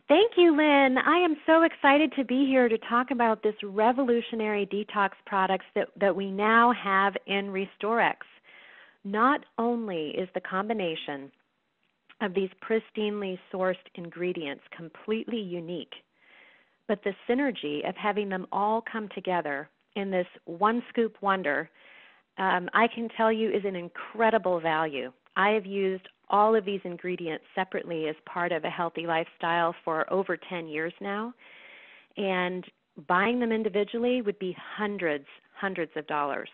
Thank you, Lynn. I am so excited to be here to talk about this revolutionary detox products that we now have in Restorx. Not only is the combination of these pristinely sourced ingredients completely unique, but the synergy of having them all come together in this one scoop wonder, I can tell you is an incredible value. I have used all of these ingredients separately as part of a healthy lifestyle for over 10 years now, and buying them individually would be hundreds of dollars.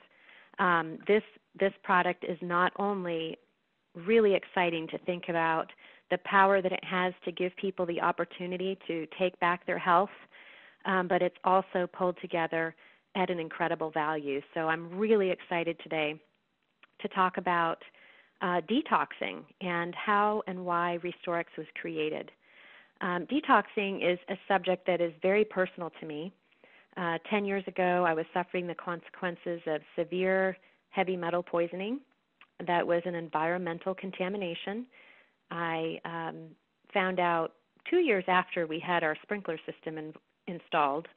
This product is not only really exciting to think about the power that it has to give people the opportunity to take back their health, but it's also pulled together at an incredible value. So I'm really excited today to talk about detoxing and how and why Restorx was created. Detoxing is a subject that is very personal to me. 10 years ago, I was suffering the consequences of severe heavy metal poisoning. That was an environmental contamination. I found out 2 years after we had our sprinkler system installed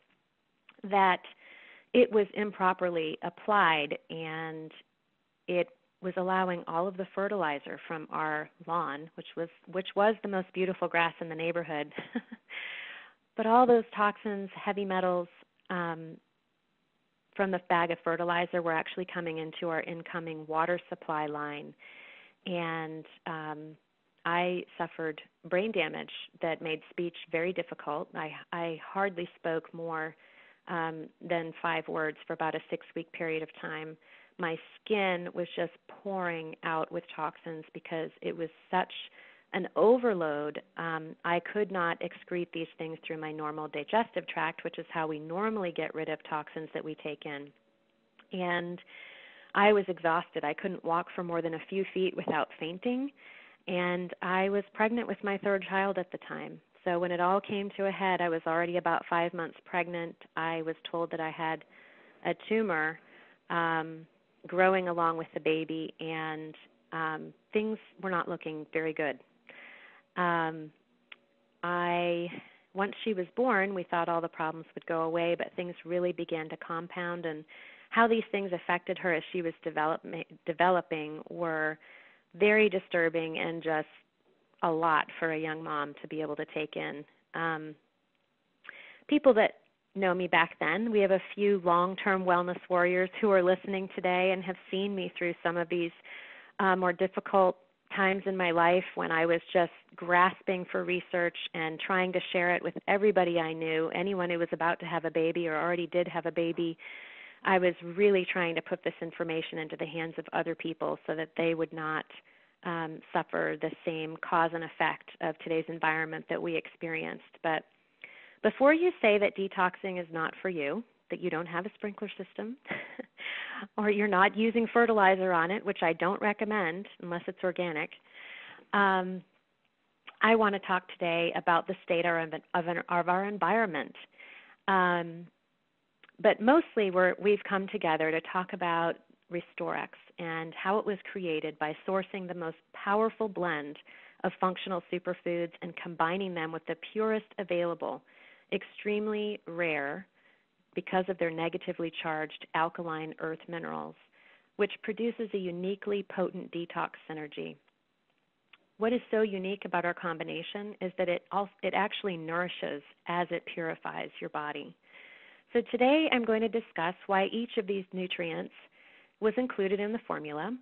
that it was improperly applied, and it was allowing all of the fertilizer from our lawn, which was the most beautiful grass in the neighborhood, but all those toxins, heavy metals from the bag of fertilizer were actually coming into our incoming water supply line, and I suffered brain damage that made speech very difficult. I hardly spoke more than 5 words for about a 6-week period of time. My skin was just pouring out with toxins because it was such an overload. I could not excrete these things through my normal digestive tract, which is how we normally get rid of toxins that we take in. And I was exhausted. I couldn't walk for more than a few feet without fainting, and I was pregnant with my 3rd child at the time. So when it all came to a head, I was already about 5 months pregnant. I was told that I had a tumor growing along with the baby, and things were not looking very good. Once she was born, we thought all the problems would go away, but things really began to compound, and how these things affected her as she was developing were very disturbing and just a lot for a young mom to be able to take in. People that know me back then, we have a few long-term wellness warriors who are listening today and have seen me through some of these more difficult times in my life when I was just grasping for research and trying to share it with everybody I knew, anyone who was about to have a baby or already did have a baby. I was really trying to put this information into the hands of other people so that they would not suffer the same cause and effect of today's environment that we experienced. But before you say that detoxing is not for you, that you don't have a sprinkler system, or you're not using fertilizer on it, which I don't recommend unless it's organic, I want to talk today about the state of our environment. But mostly we've come together to talk about Restorx and how it was created by sourcing the most powerful blend of functional superfoods and combining them with the purest available, extremely rare, because of their negatively charged alkaline earth minerals, which produces a uniquely potent detox synergy. What is so unique about our combination is that it actually nourishes as it purifies your body. So today I'm going to discuss why each of these nutrients was included in the formula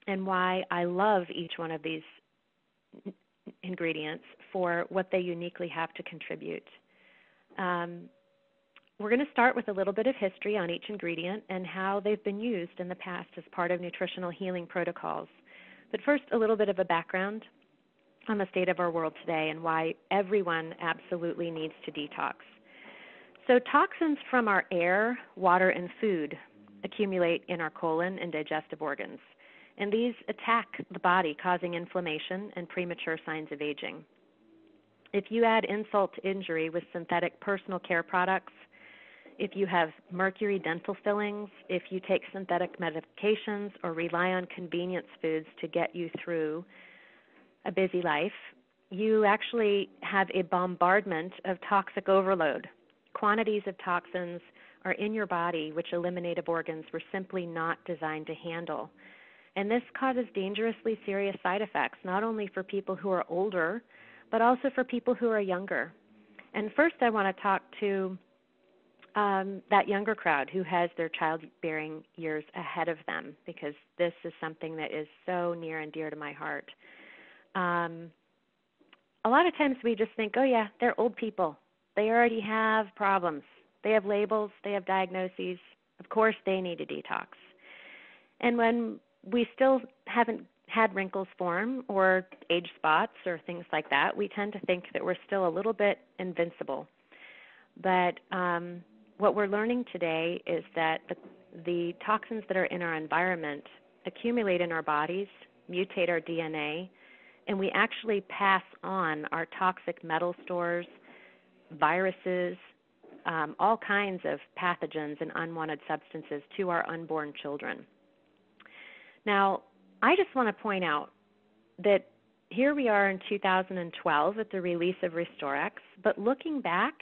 and why I love each one of these ingredients for what they uniquely have to contribute. We're going to start with a little bit of history on each ingredient and how they've been used in the past as part of nutritional healing protocols. But first, a little bit of a background on the state of our world today and why everyone absolutely needs to detox. So toxins from our air, water, and food accumulate in our colon and digestive organs, and these attack the body, causing inflammation and premature signs of aging. If you add insult to injury with synthetic personal care products, if you have mercury dental fillings, if you take synthetic medications or rely on convenience foods to get you through a busy life, you actually have a bombardment of toxic overload. Quantities of toxins are in your body which eliminative organs were simply not designed to handle. And this causes dangerously serious side effects, not only for people who are older, but also for people who are younger. And first I want to talk to that younger crowd who has their childbearing years ahead of them, because this is something that is so near and dear to my heart. A lot of times we just think, oh yeah, they're old people. They already have problems. They have labels. They have diagnoses. Of course they need a detox. And when we still haven't had wrinkles form or age spots or things like that, we tend to think that we're still a little bit invincible. But what we're learning today is that the toxins that are in our environment accumulate in our bodies, mutate our DNA, and we actually pass on our toxic metal stores, viruses, all kinds of pathogens and unwanted substances to our unborn children. Now, I just want to point out that here we are in 2012 at the release of Restorx, but looking back,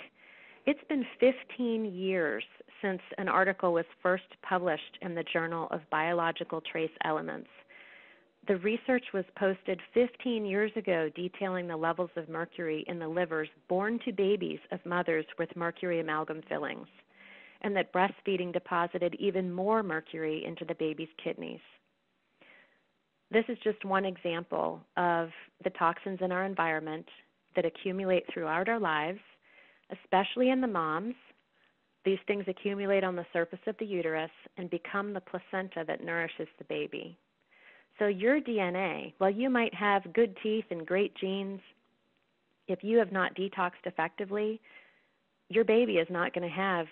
it's been 15 years since an article was first published in the Journal of Biological Trace Elements. The research was posted 15 years ago detailing the levels of mercury in the livers born to babies of mothers with mercury amalgam fillings, and that breastfeeding deposited even more mercury into the baby's kidneys. This is just one example of the toxins in our environment that accumulate throughout our lives, especially in the moms. These things accumulate on the surface of the uterus and become the placenta that nourishes the baby. So your DNA, while you might have good teeth and great genes, if you have not detoxed effectively, your baby is not going to have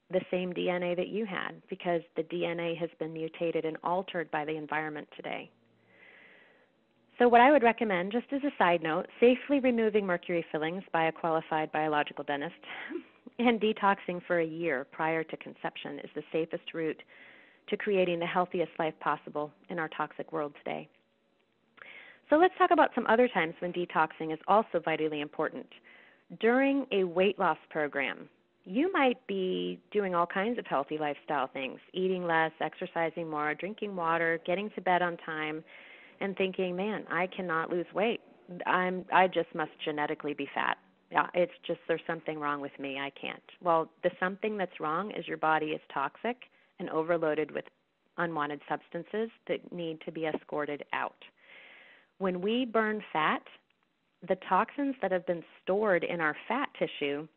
the same DNA that you had, because the DNA has been mutated and altered by the environment today. So what I would recommend, just as a side note, safely removing mercury fillings by a qualified biological dentist and detoxing for a year prior to conception is the safest route to creating the healthiest life possible in our toxic world today. So let's talk about some other times when detoxing is also vitally important. During a weight loss program, you might be doing all kinds of healthy lifestyle things, eating less, exercising more, drinking water, getting to bed on time, and thinking, man, I cannot lose weight. I just must genetically be fat. Yeah, it's just there's something wrong with me. I can't. Well, the something that's wrong is your body is toxic and overloaded with unwanted substances that need to be escorted out. When we burn fat, the toxins that have been stored in our fat tissue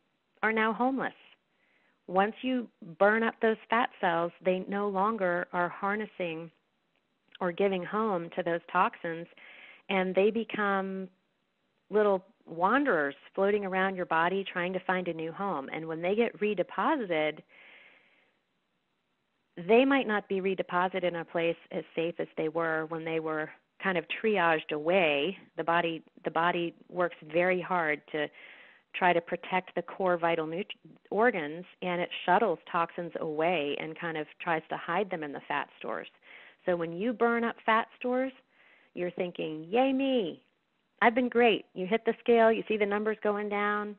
are now homeless. Once you burn up those fat cells, they no longer are harnessing or giving home to those toxins, and they become little wanderers floating around your body trying to find a new home. And when they get redeposited, they might not be redeposited in a place as safe as they were when they were kind of triaged away. The body works very hard to try to protect the core vital organs, and it shuttles toxins away and kind of tries to hide them in the fat stores. So when you burn up fat stores, you're thinking, yay me, I've been great. You hit the scale, you see the numbers going down,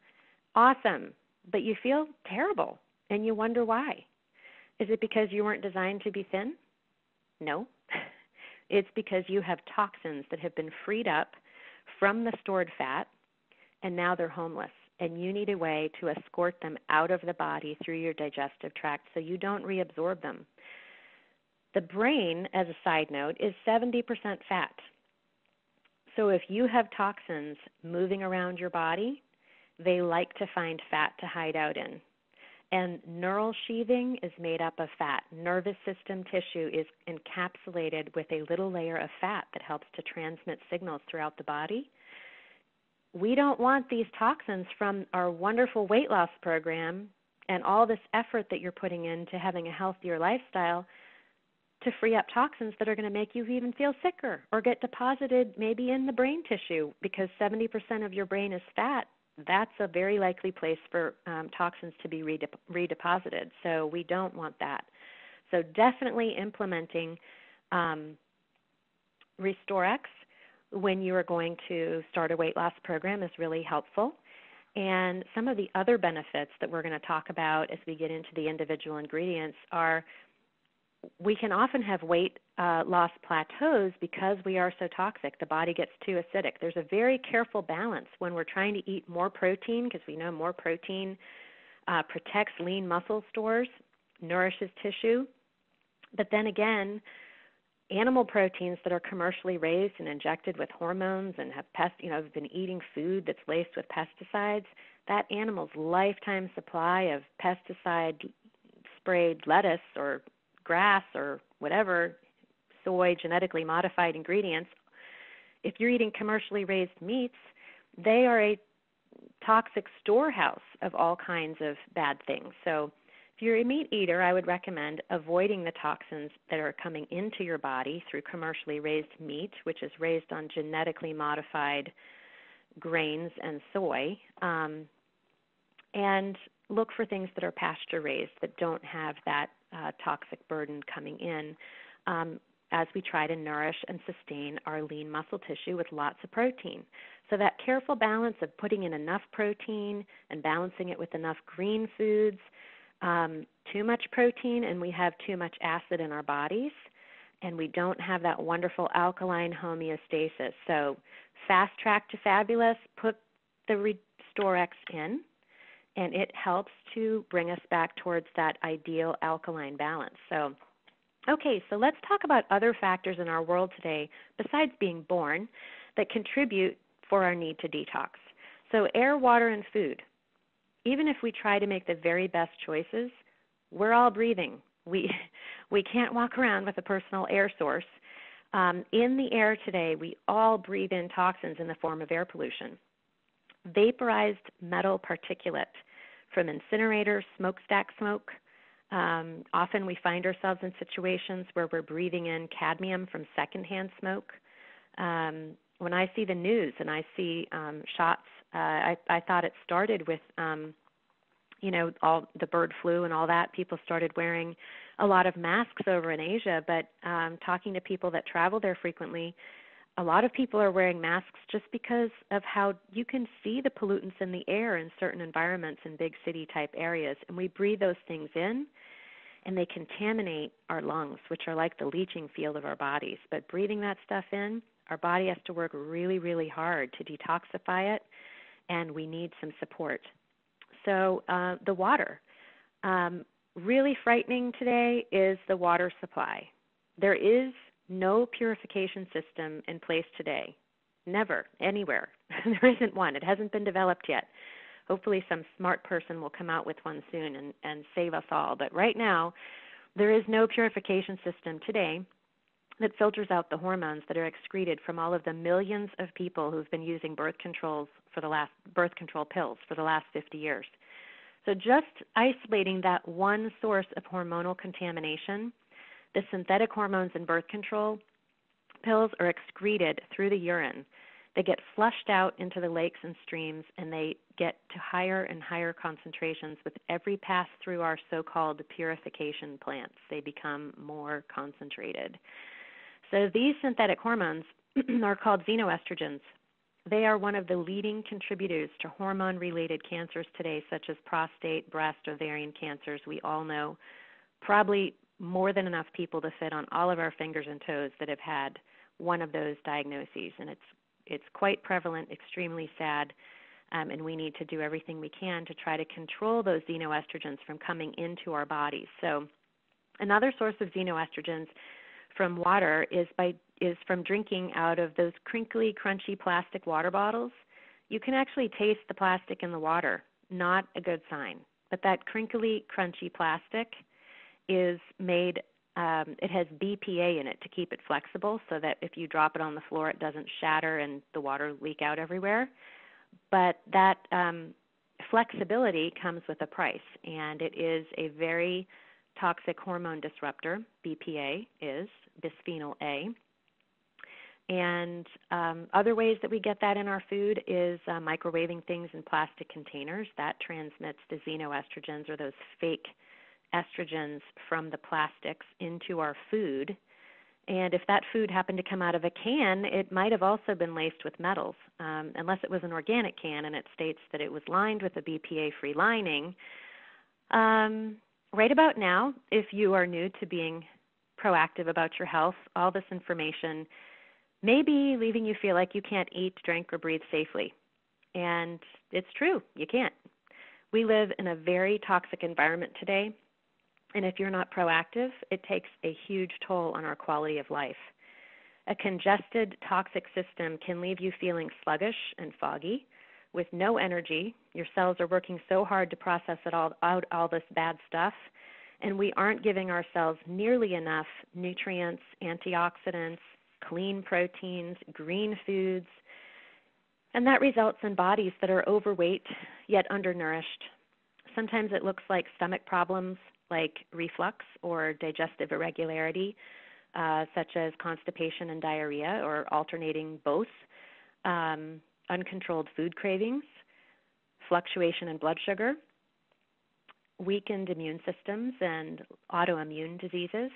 awesome, but you feel terrible, and you wonder why. Is it because you weren't designed to be thin? No. It's because you have toxins that have been freed up from the stored fat, and now they're homeless, and you need a way to escort them out of the body through your digestive tract so you don't reabsorb them. The brain, as a side note, is 70% fat. So if you have toxins moving around your body, they like to find fat to hide out in. And neural sheathing is made up of fat. Nervous system tissue is encapsulated with a little layer of fat that helps to transmit signals throughout the body. We don't want these toxins from our wonderful weight loss program and all this effort that you're putting into having a healthier lifestyle to free up toxins that are going to make you even feel sicker or get deposited maybe in the brain tissue, because 70% of your brain is fat. That's a very likely place for toxins to be redeposited. So we don't want that. So definitely implementing Restorx when you are going to start a weight loss program is really helpful. And some of the other benefits that we're going to talk about as we get into the individual ingredients are we can often have weight loss plateaus because we are so toxic. The body gets too acidic. There's a very careful balance when we're trying to eat more protein, because we know more protein protects lean muscle stores, nourishes tissue. But then again, animal proteins that are commercially raised and injected with hormones and have been eating food that's laced with pesticides, that animal's lifetime supply of pesticide-sprayed lettuce or grass or whatever, soy, genetically modified ingredients, if you're eating commercially raised meats, they are a toxic storehouse of all kinds of bad things. So if you're a meat eater, I would recommend avoiding the toxins that are coming into your body through commercially raised meat, which is raised on genetically modified grains and soy, and look for things that are pasture raised that don't have that toxic burden coming in as we try to nourish and sustain our lean muscle tissue with lots of protein. So that careful balance of putting in enough protein and balancing it with enough green foods, too much protein and we have too much acid in our bodies, and we don't have that wonderful alkaline homeostasis. So fast track to fabulous, put the Restorx in, and it helps to bring us back towards that ideal alkaline balance. So, okay, so let's talk about other factors in our world today, besides being born, that contribute for our need to detox. So air, water, and food. Even if we try to make the very best choices, we're all breathing. We can't walk around with a personal air source. In the air today, we all breathe in toxins in the form of air pollution. Vaporized metal particulate from incinerators, smokestack smoke. Often we find ourselves in situations where we're breathing in cadmium from secondhand smoke. When I see the news and I see shots, I thought it started with, all the bird flu and all that. People started wearing a lot of masks over in Asia, but talking to people that travel there frequently, a lot of people are wearing masks just because of how you can see the pollutants in the air in certain environments in big city-type areas. And we breathe those things in, and they contaminate our lungs, which are like the leaching field of our bodies. But breathing that stuff in, our body has to work really, really hard to detoxify it, and we need some support. So the water. Really frightening today is the water supply. There is no purification system in place today. Never, anywhere. There isn't one. It hasn't been developed yet. Hopefully some smart person will come out with one soon and save us all. But right now, there is no purification system today that filters out the hormones that are excreted from all of the millions of people who've been using birth control pills for the last 50 years. So just isolating that one source of hormonal contamination, the synthetic hormones in birth control pills are excreted through the urine. They get flushed out into the lakes and streams, and they get to higher and higher concentrations with every pass through our so-called purification plants. They become more concentrated. So these synthetic hormones are called xenoestrogens. They are one of the leading contributors to hormone-related cancers today, such as prostate, breast, ovarian cancers. We all know probably more than enough people to fit on all of our fingers and toes that have had one of those diagnoses, and it's quite prevalent, extremely sad, and we need to do everything we can to try to control those xenoestrogens from coming into our bodies. So another source of xenoestrogens from water is from drinking out of those crinkly, crunchy plastic water bottles. You can actually taste the plastic in the water. Not a good sign. But that crinkly, crunchy plastic is made, it has BPA in it to keep it flexible so that if you drop it on the floor, it doesn't shatter and the water leak out everywhere. But that flexibility comes with a price, and it is a very toxic hormone disruptor. BPA is bisphenol A. And other ways that we get that in our food is microwaving things in plastic containers. That transmits the xenoestrogens, or those fake estrogens, from the plastics into our food. And if that food happened to come out of a can, it might have also been laced with metals, unless it was an organic can and it states that it was lined with a BPA-free lining. Right about now, if you are new to being proactive about your health, all this information may be leaving you feel like you can't eat, drink, or breathe safely. And it's true, you can't. We live in a very toxic environment today, and if you're not proactive, it takes a huge toll on our quality of life. A congested, toxic system can leave you feeling sluggish and foggy with no energy. Your cells are working so hard to process all this bad stuff, and we aren't giving ourselves nearly enough nutrients, antioxidants, clean proteins, green foods, and that results in bodies that are overweight yet undernourished. Sometimes it looks like stomach problems like reflux or digestive irregularity, such as constipation and diarrhea, or alternating both, uncontrolled food cravings, fluctuation in blood sugar, weakened immune systems and autoimmune diseases,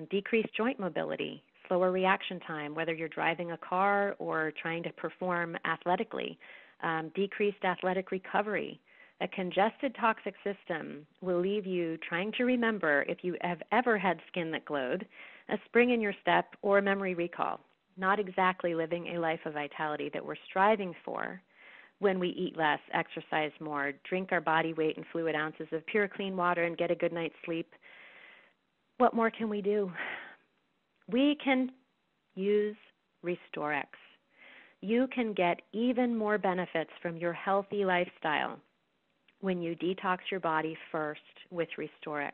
decreased joint mobility, slower reaction time, whether you're driving a car or trying to perform athletically, decreased athletic recovery. A congested toxic system will leave you trying to remember if you have ever had skin that glowed, a spring in your step, or memory recall, not exactly living a life of vitality that we're striving for when we eat less, exercise more, drink our body weight and fluid ounces of pure clean water, and get a good night's sleep. What more can we do? We can use Restorx. You can get even more benefits from your healthy lifestyle when you detox your body first with Restorx.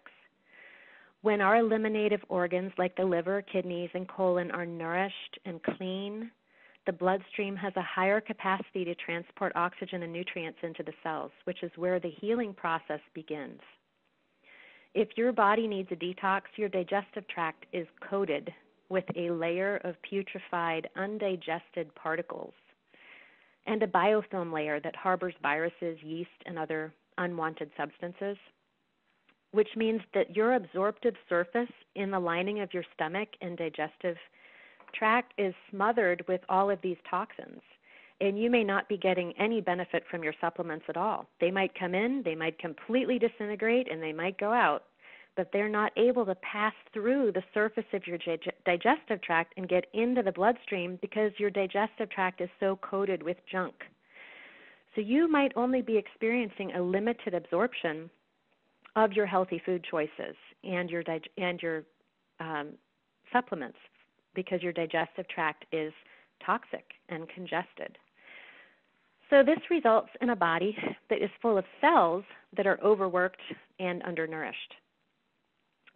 When our eliminative organs like the liver, kidneys, and colon are nourished and clean, the bloodstream has a higher capacity to transport oxygen and nutrients into the cells, which is where the healing process begins. If your body needs a detox, your digestive tract is coated with a layer of putrefied, undigested particles and a biofilm layer that harbors viruses, yeast, and other unwanted substances, which means that your absorptive surface in the lining of your stomach and digestive tract is smothered with all of these toxins, and you may not be getting any benefit from your supplements at all. They might come in, they might completely disintegrate, and they might go out, but they're not able to pass through the surface of your digestive tract and get into the bloodstream because your digestive tract is so coated with junk. So you might only be experiencing a limited absorption of your healthy food choices and your supplements because your digestive tract is toxic and congested. So this results in a body that is full of cells that are overworked and undernourished.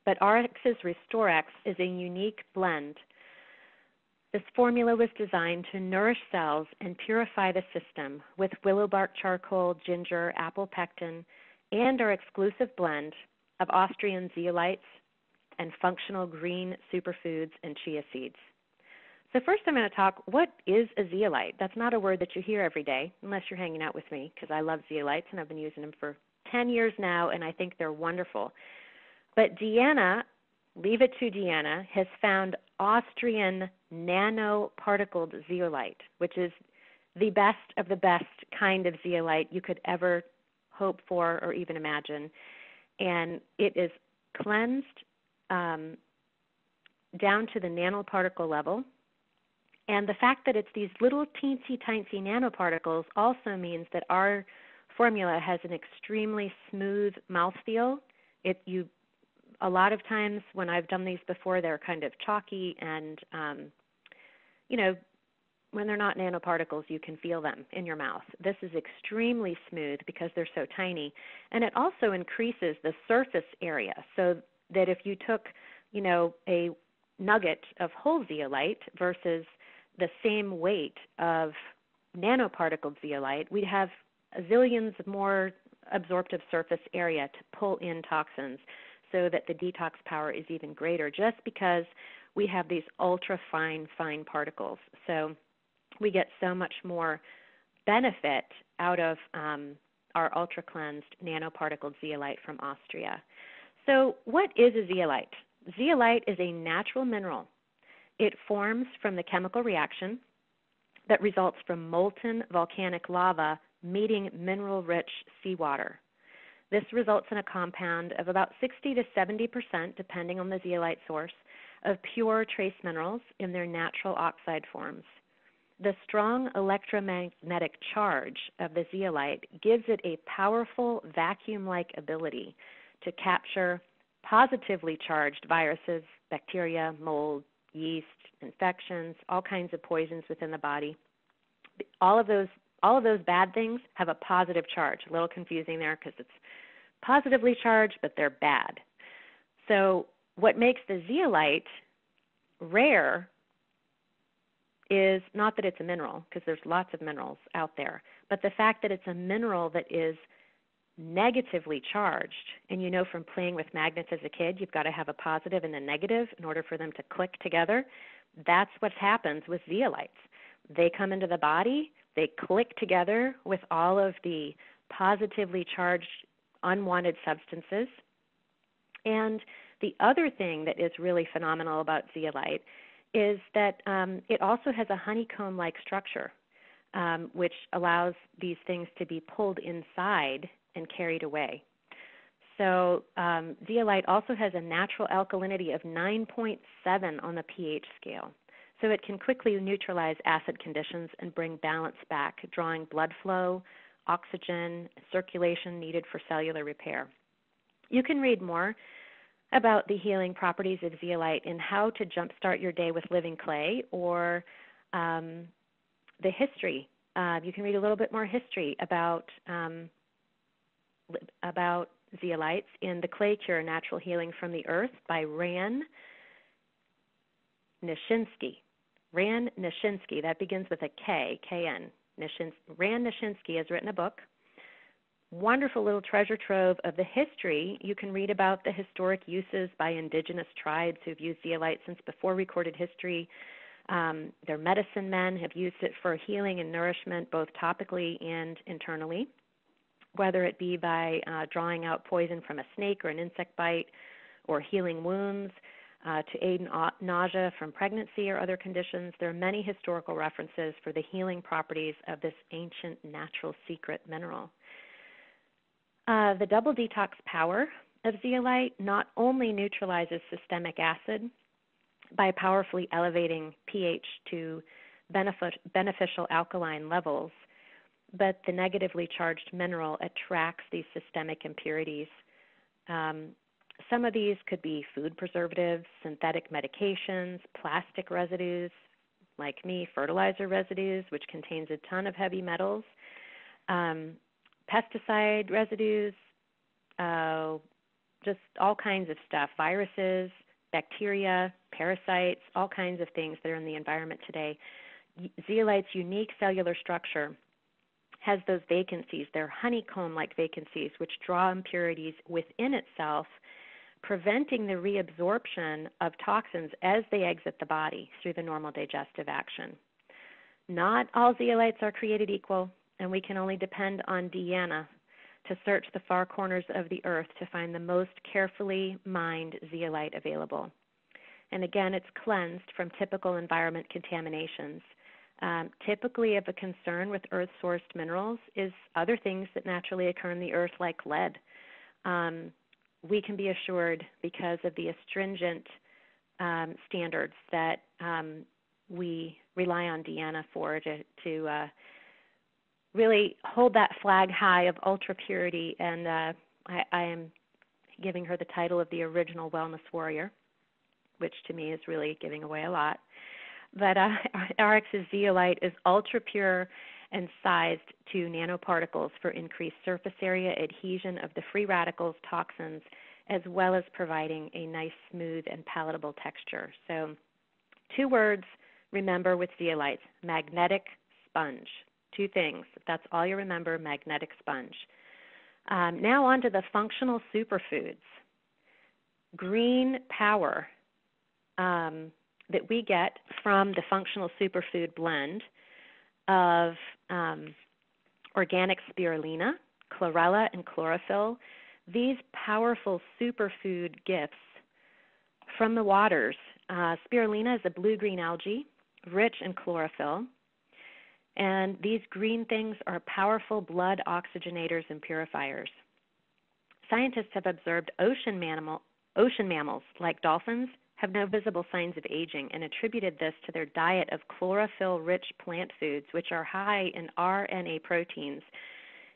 But ARIIX's Restoriix is a unique blend. This formula was designed to nourish cells and purify the system with willow bark charcoal, ginger, apple pectin, and our exclusive blend of Austrian zeolites and functional green superfoods and chia seeds. So first I'm going to talk, what is a zeolite? That's not a word that you hear every day, unless you're hanging out with me, because I love zeolites and I've been using them for 10 years now, and I think they're wonderful. But Deanna, leave it to Deanna, has found Austrian nanoparticled zeolite, which is the best of the best kind of zeolite you could ever hope for or even imagine. And it is cleansed down to the nanoparticle level. And the fact that it's these little teensy-tiny nanoparticles also means that our formula has an extremely smooth mouthfeel. A lot of times when I've done these before, they're kind of chalky and, when they're not nanoparticles, you can feel them in your mouth. This is extremely smooth because they're so tiny. And it also increases the surface area so that if you took, a nugget of whole zeolite versus the same weight of nanoparticled zeolite, we'd have zillions more absorptive surface area to pull in toxins, so that the detox power is even greater just because we have these ultra fine particles. So we get so much more benefit out of our ultra cleansed nanoparticled zeolite from Austria. So what is a zeolite? Zeolite is a natural mineral. It forms from the chemical reaction that results from molten volcanic lava meeting mineral-rich seawater. This results in a compound of about 60 to 70%, depending on the zeolite source, of pure trace minerals in their natural oxide forms. The strong electromagnetic charge of the zeolite gives it a powerful vacuum-like ability to capture positively charged viruses, bacteria, mold, yeast, infections, all kinds of poisons within the body. All of those bad things have a positive charge. A little confusing there because it's positively charged, but they're bad. So what makes the zeolite rare is not that it's a mineral, because there's lots of minerals out there, but the fact that it's a mineral that is negatively charged. And you know from playing with magnets as a kid, you've got to have a positive and a negative in order for them to click together. That's what happens with zeolites. They come into the body, they click together with all of the positively charged unwanted substances. And the other thing that is really phenomenal about zeolite is that it also has a honeycomb-like structure, which allows these things to be pulled inside and carried away. So zeolite also has a natural alkalinity of 9.7 on the pH scale. So it can quickly neutralize acid conditions and bring balance back, drawing blood flow, oxygen, circulation needed for cellular repair. You can read more about the healing properties of zeolite and how to jumpstart your day with living clay, or the history. You can read a little bit more history about zeolites in The Clay Cure, Natural Healing from the Earth by Ran Nishinsky. Ran Nishinsky, that begins with a K, K-N. Ran Nishinsky has written a book. Wonderful little treasure trove of the history. You can read about the historic uses by indigenous tribes who've used zeolite since before recorded history. Their medicine men have used it for healing and nourishment, both topically and internally, whether it be by drawing out poison from a snake or an insect bite, or healing wounds, to aid in nausea from pregnancy or other conditions. There are many historical references for the healing properties of this ancient natural secret mineral. The double detox power of zeolite not only neutralizes systemic acid by powerfully elevating pH to beneficial alkaline levels, but the negatively charged mineral attracts these systemic impurities. Some of these could be food preservatives, synthetic medications, plastic residues, like me, fertilizer residues, which contains a ton of heavy metals, pesticide residues, just all kinds of stuff, viruses, bacteria, parasites, all kinds of things that are in the environment today. Zeolite's unique cellular structure has those vacancies. They're honeycomb-like vacancies, which draw impurities within itself, preventing the reabsorption of toxins as they exit the body through the normal digestive action. Not all zeolites are created equal, and we can only depend on Deanna to search the far corners of the earth to find the most carefully mined zeolite available. And again, it's cleansed from typical environment contaminations. Typically of a concern with earth-sourced minerals is other things that naturally occur in the earth, like lead. We can be assured, because of the astringent standards that we rely on Deanna for, to really hold that flag high of ultra purity, and I am giving her the title of the original wellness warrior, which to me is really giving away a lot. But ARIIX's zeolite is ultra pure and sized to nanoparticles for increased surface area, adhesion of the free radicals, toxins, as well as providing a nice, smooth, and palatable texture. So 2 words, remember, with zeolites: magnetic sponge. 2 things. If that's all you remember, magnetic sponge. Now on to the functional superfoods. Green power that we get from the functional superfood blend of organic spirulina, chlorella, and chlorophyll. These powerful superfood gifts from the waters. Spirulina is a blue-green algae, rich in chlorophyll. And these green things are powerful blood oxygenators and purifiers. Scientists have observed ocean mammals like dolphins have no visible signs of aging and attributed this to their diet of chlorophyll-rich plant foods, which are high in RNA proteins.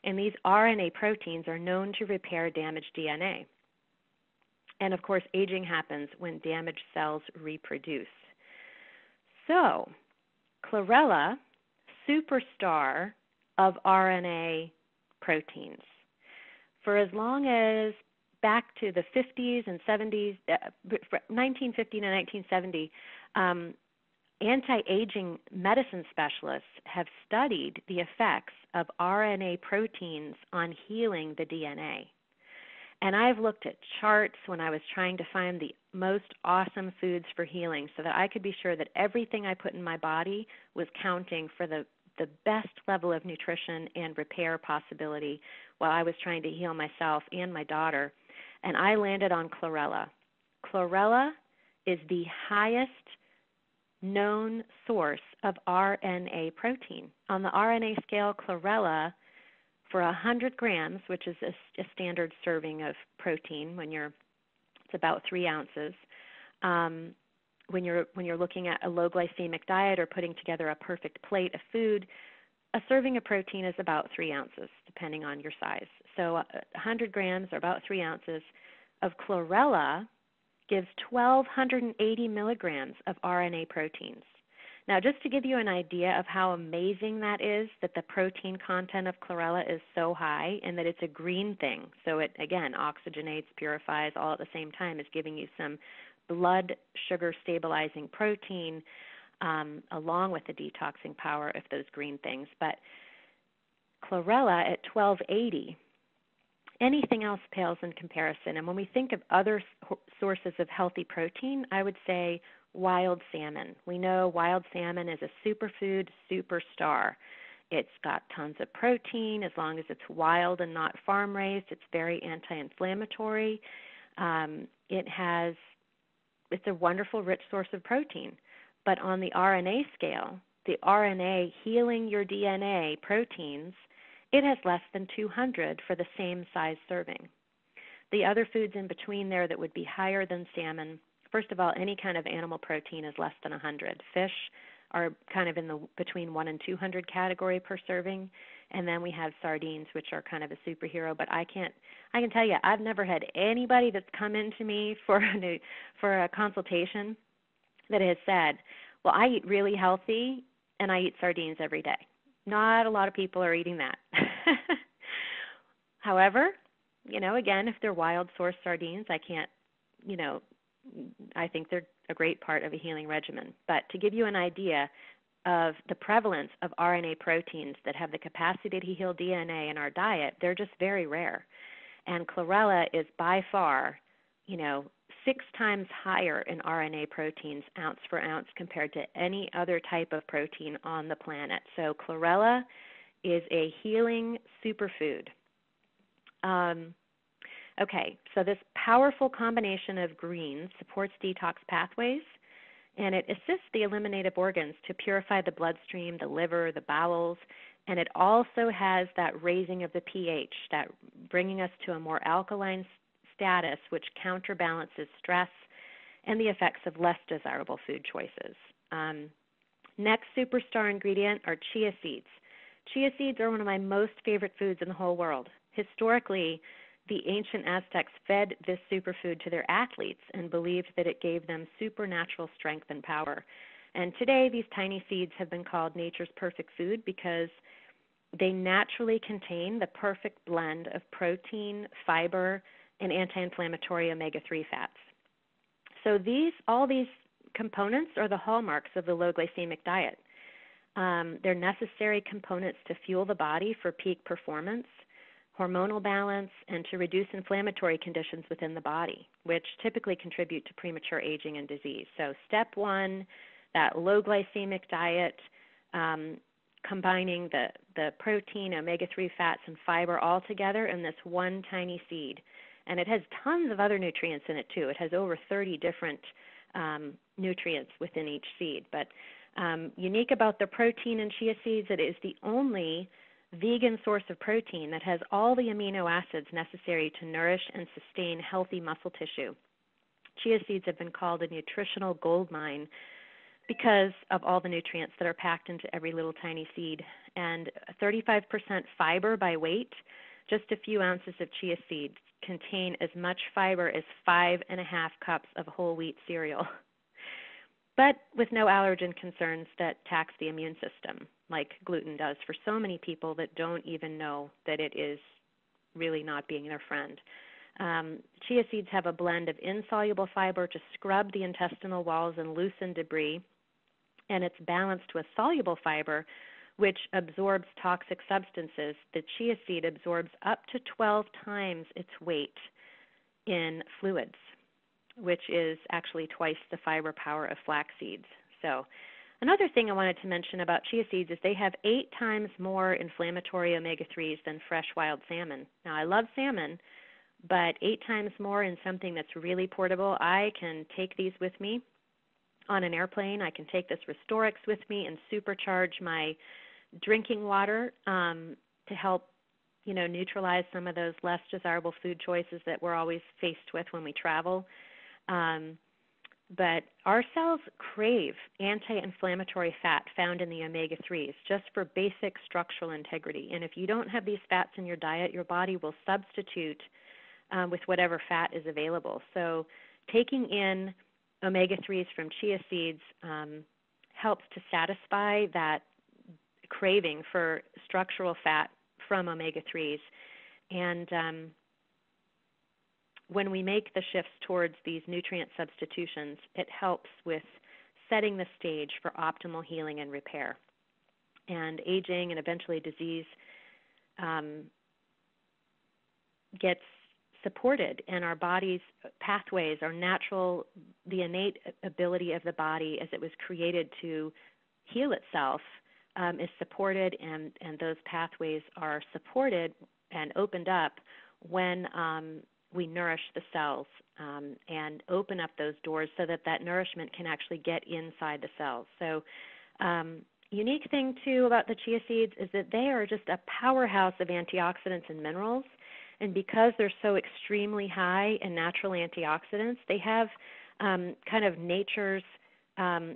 And these RNA proteins are known to repair damaged DNA. And of course, aging happens when damaged cells reproduce. So, chlorella, superstar of RNA proteins. For as long as back to the 50s and 70s, 1950 to 1970, anti-aging medicine specialists have studied the effects of RNA proteins on healing the DNA. And I've looked at charts when I was trying to find the most awesome foods for healing so that I could be sure that everything I put in my body was counting for the best level of nutrition and repair possibility while I was trying to heal myself and my daughter. And I landed on chlorella. Chlorella is the highest known source of RNA protein. On the RNA scale, chlorella, for 100 grams, which is a standard serving of protein it's about 3 ounces. When you're looking at a low glycemic diet or putting together a perfect plate of food, a serving of protein is about 3 ounces, depending on your size. So 100 grams or about 3 ounces of chlorella gives 1,280 milligrams of RNA proteins. Now, just to give you an idea of how amazing that is, that the protein content of chlorella is so high and that it's a green thing. So it, again, oxygenates, purifies, all at the same time is giving you some blood sugar stabilizing protein along with the detoxing power of those green things. But chlorella at 1280, anything else pales in comparison. And when we think of other sources of healthy protein, I would say wild salmon. We know wild salmon is a superfood superstar. It's got tons of protein as long as it's wild and not farm raised. It's very anti-inflammatory. It's a wonderful, rich source of protein. But on the RNA scale, the RNA healing your DNA proteins, it has less than 200 for the same size serving. The other foods in between there that would be higher than salmon, first of all, any kind of animal protein is less than 100. Fish are kind of in the between 1 and 200 category per serving. And then we have sardines, which are kind of a superhero. But I can tell you, I've never had anybody that's come into me for a consultation that has said, well, I eat really healthy and I eat sardines every day. Not a lot of people are eating that. However, again, if they're wild source sardines, I think they're a great part of a healing regimen. But to give you an idea of the prevalence of RNA proteins that have the capacity to heal DNA in our diet, they're just very rare. And chlorella is by far, 6 times higher in RNA proteins ounce for ounce compared to any other type of protein on the planet. So chlorella is a healing superfood. Okay, so this powerful combination of greens supports detox pathways, and it assists the eliminative organs to purify the bloodstream, the liver, the bowels, and it also has that raising of the pH, that bringing us to a more alkaline status, which counterbalances stress and the effects of less desirable food choices. Next superstar ingredient are chia seeds. Chia seeds are one of my most favorite foods in the whole world. Historically, the ancient Aztecs fed this superfood to their athletes and believed that it gave them supernatural strength and power. And today, these tiny seeds have been called nature's perfect food because they naturally contain the perfect blend of protein, fiber, and anti-inflammatory omega-3 fats. So all these components are the hallmarks of the low glycemic diet. They're necessary components to fuel the body for peak performance, hormonal balance, and to reduce inflammatory conditions within the body, which typically contribute to premature aging and disease. So step 1, that low glycemic diet, combining the protein, omega-3 fats, and fiber all together in this one tiny seed. And it has tons of other nutrients in it too. It has over 30 different nutrients within each seed. But unique about the protein in chia seeds, it is the only vegan source of protein that has all the amino acids necessary to nourish and sustain healthy muscle tissue. Chia seeds have been called a nutritional gold mine because of all the nutrients that are packed into every little tiny seed. And 35% fiber by weight, just a few ounces of chia seeds contain as much fiber as 5.5 cups of whole wheat cereal, but with no allergen concerns that tax the immune system like gluten does for so many people that don't even know that it is really not being their friend. Chia seeds have a blend of insoluble fiber to scrub the intestinal walls and loosen debris, and it's balanced with soluble fiber, which absorbs toxic substances. The chia seed absorbs up to 12 times its weight in fluids, which is actually twice the fiber power of flax seeds. So another thing I wanted to mention about chia seeds is they have 8 times more inflammatory omega-3s than fresh wild salmon. Now, I love salmon, but 8 times more in something that's really portable. I can take these with me on an airplane. I can take this Restorx with me and supercharge my drinking water to help, neutralize some of those less desirable food choices that we're always faced with when we travel. But our cells crave anti-inflammatory fat found in the omega-3s just for basic structural integrity. And if you don't have these fats in your diet, your body will substitute with whatever fat is available. So taking in omega-3s from chia seeds helps to satisfy that craving for structural fat from omega-3s. And when we make the shifts towards these nutrient substitutions, it helps with setting the stage for optimal healing and repair. And aging and eventually disease gets supported, and our body's pathways, our natural, the innate ability of the body as it was created to heal itself is supported, and those pathways are supported and opened up when we nourish the cells and open up those doors so that nourishment can actually get inside the cells. So unique thing, too, about the chia seeds is that they are just a powerhouse of antioxidants and minerals. And because they're so extremely high in natural antioxidants, they have kind of nature's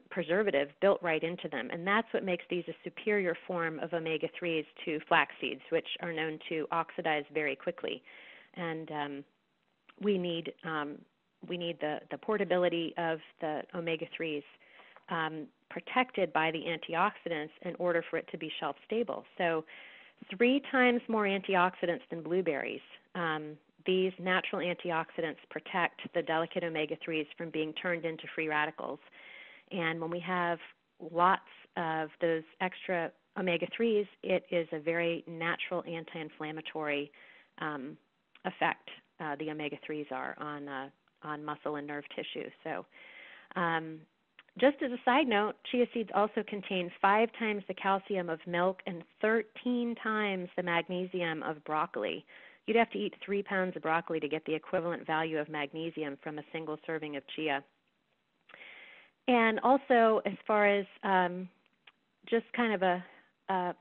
preservative built right into them. And that's what makes these a superior form of omega-3s to flax seeds, which are known to oxidize very quickly. And we need the portability of the omega-3s protected by the antioxidants in order for it to be shelf stable. So 3 times more antioxidants than blueberries. These natural antioxidants protect the delicate omega-3s from being turned into free radicals. And when we have lots of those extra omega-3s, it is a very natural anti-inflammatory effect. The omega-3s are on muscle and nerve tissue. So just as a side note, chia seeds also contain 5 times the calcium of milk and 13 times the magnesium of broccoli. You'd have to eat 3 pounds of broccoli to get the equivalent value of magnesium from a single serving of chia. And also, as far as just kind of a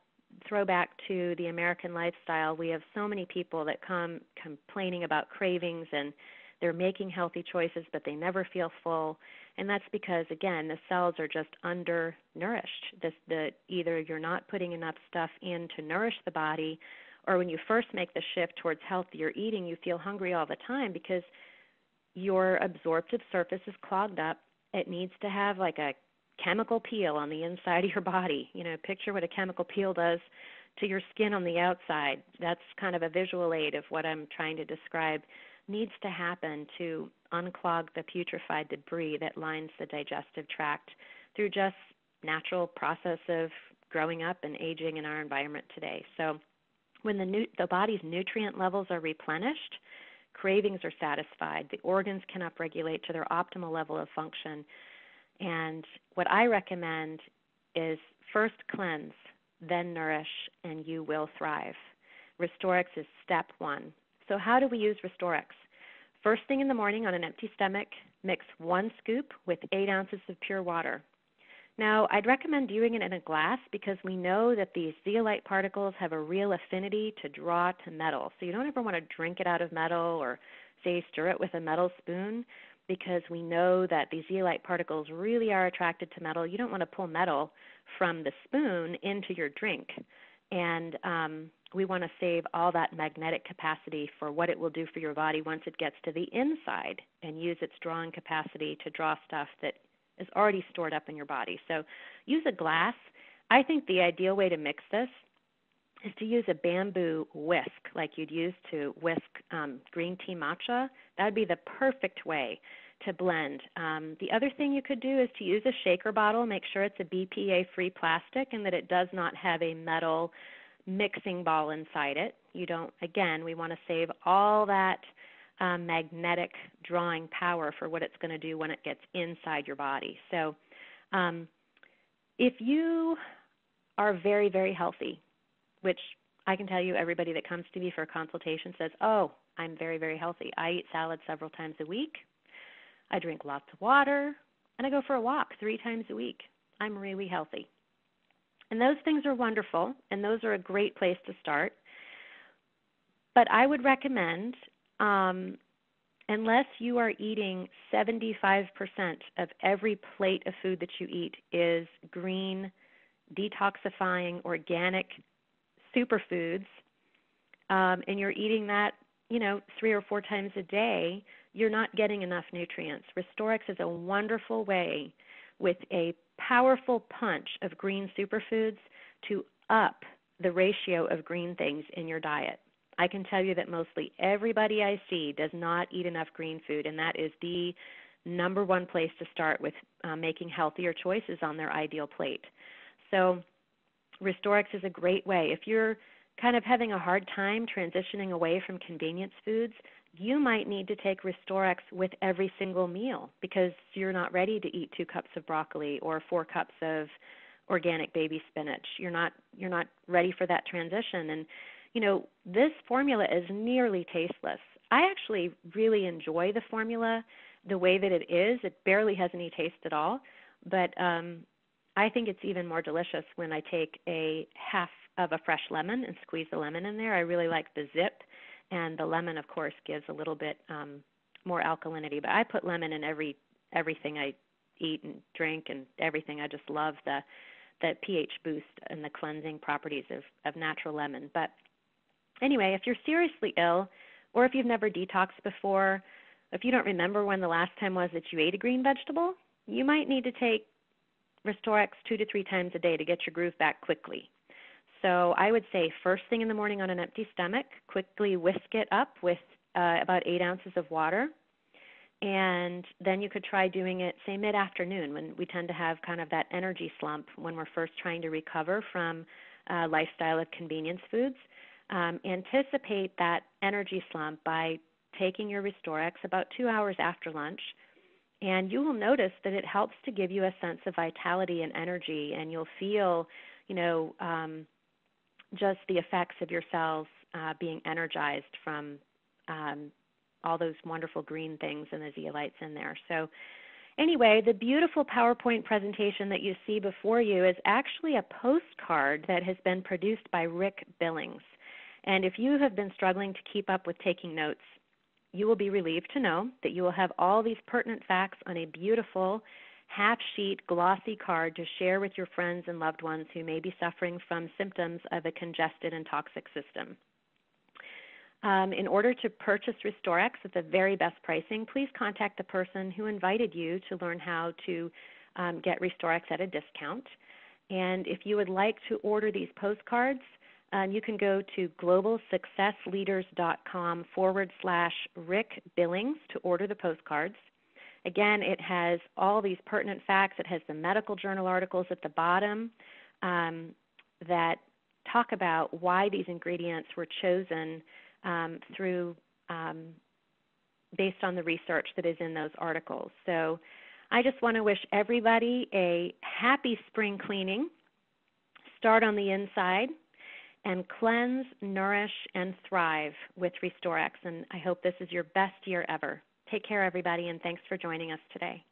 throwback to the American lifestyle, we have so many people that come complaining about cravings, and they're making healthy choices, but they never feel full. And that's because, again, the cells are just undernourished. Either you're not putting enough stuff in to nourish the body, or when you first make the shift towards healthier eating, you feel hungry all the time because your absorptive surface is clogged up. It needs to have like a chemical peel on the inside of your body. Picture what a chemical peel does to your skin on the outside. That's kind of a visual aid of what I'm trying to describe. Needs to happen to unclog the putrefied debris that lines the digestive tract through just natural process of growing up and aging in our environment today. So when the body's nutrient levels are replenished, cravings are satisfied, the organs can upregulate to their optimal level of function. And what I recommend is first cleanse, then nourish, and you will thrive. Restorx is step 1. So how do we use Restorx? First thing in the morning on an empty stomach, mix 1 scoop with 8 ounces of pure water. Now, I'd recommend doing it in a glass because we know that these zeolite particles have a real affinity to draw to metal. So you don't ever want to drink it out of metal or, say, stir it with a metal spoon because we know that these zeolite particles really are attracted to metal. You don't want to pull metal from the spoon into your drink. And we want to save all that magnetic capacity for what it will do for your body once it gets to the inside and use its drawing capacity to draw stuff that is already stored up in your body. So use a glass. I think the ideal way to mix this is to use a bamboo whisk like you'd use to whisk green tea matcha. That would be the perfect way to blend. The other thing you could do is to use a shaker bottle. Make sure it's a BPA-free plastic and that it does not have a metal mixing ball inside it. Again, we want to save all that magnetic drawing power for what it's going to do when it gets inside your body. So if you are very, very healthy, which I can tell you everybody that comes to me for a consultation says, oh, I'm very, very healthy. I eat salad several times a week. I drink lots of water, and I go for a walk 3 times a week. I'm really healthy. And those things are wonderful, and those are a great place to start. But I would recommend, unless you are eating 75% of every plate of food that you eat is green, detoxifying, organic superfoods, and you're eating that, 3 or 4 times a day, you're not getting enough nutrients. Restorx is a wonderful way with a powerful punch of green superfoods to up the ratio of green things in your diet. I can tell you that mostly everybody I see does not eat enough green food, and that is the number one place to start with making healthier choices on their ideal plate. So Restorx is a great way. If you're kind of having a hard time transitioning away from convenience foods, you might need to take Restorx with every single meal because you're not ready to eat 2 cups of broccoli or 4 cups of organic baby spinach. You're not ready for that transition. And, this formula is nearly tasteless. I actually really enjoy the formula the way that it is. It barely has any taste at all. But I think it's even more delicious when I take a half of a fresh lemon and squeeze the lemon in there. I really like the zip. And the lemon, of course, gives a little bit more alkalinity. But I put lemon in everything I eat and drink and everything. I just love the pH boost and the cleansing properties of natural lemon. But anyway, if you're seriously ill or if you've never detoxed before, if you don't remember when the last time was that you ate a green vegetable, you might need to take Restorx 2 to 3 times a day to get your groove back quickly. So I would say first thing in the morning on an empty stomach, quickly whisk it up with about 8 ounces of water. And then you could try doing it, say, mid-afternoon when we tend to have kind of that energy slump when we're first trying to recover from a lifestyle of convenience foods. Anticipate that energy slump by taking your Restorx about 2 hours after lunch. And you will notice that it helps to give you a sense of vitality and energy, and you'll feel, just the effects of your cells being energized from all those wonderful green things and the zeolites in there. So anyway, the beautiful PowerPoint presentation that you see before you is actually a postcard that has been produced by ARIIX Billings. And if you have been struggling to keep up with taking notes, you will be relieved to know that you will have all these pertinent facts on a beautiful half-sheet glossy card to share with your friends and loved ones who may be suffering from symptoms of a congested and toxic system. In order to purchase Restorx at the very best pricing, please contact the person who invited you to learn how to get Restorx at a discount. And if you would like to order these postcards, you can go to globalsuccessleaders.com/ARIIX Billings to order the postcards. Again, it has all these pertinent facts. It has the medical journal articles at the bottom that talk about why these ingredients were chosen based on the research that is in those articles. So I just want to wish everybody a happy spring cleaning. Start on the inside. and cleanse, nourish, and thrive with Restorx. And I hope this is your best year ever. Take care, everybody, and thanks for joining us today.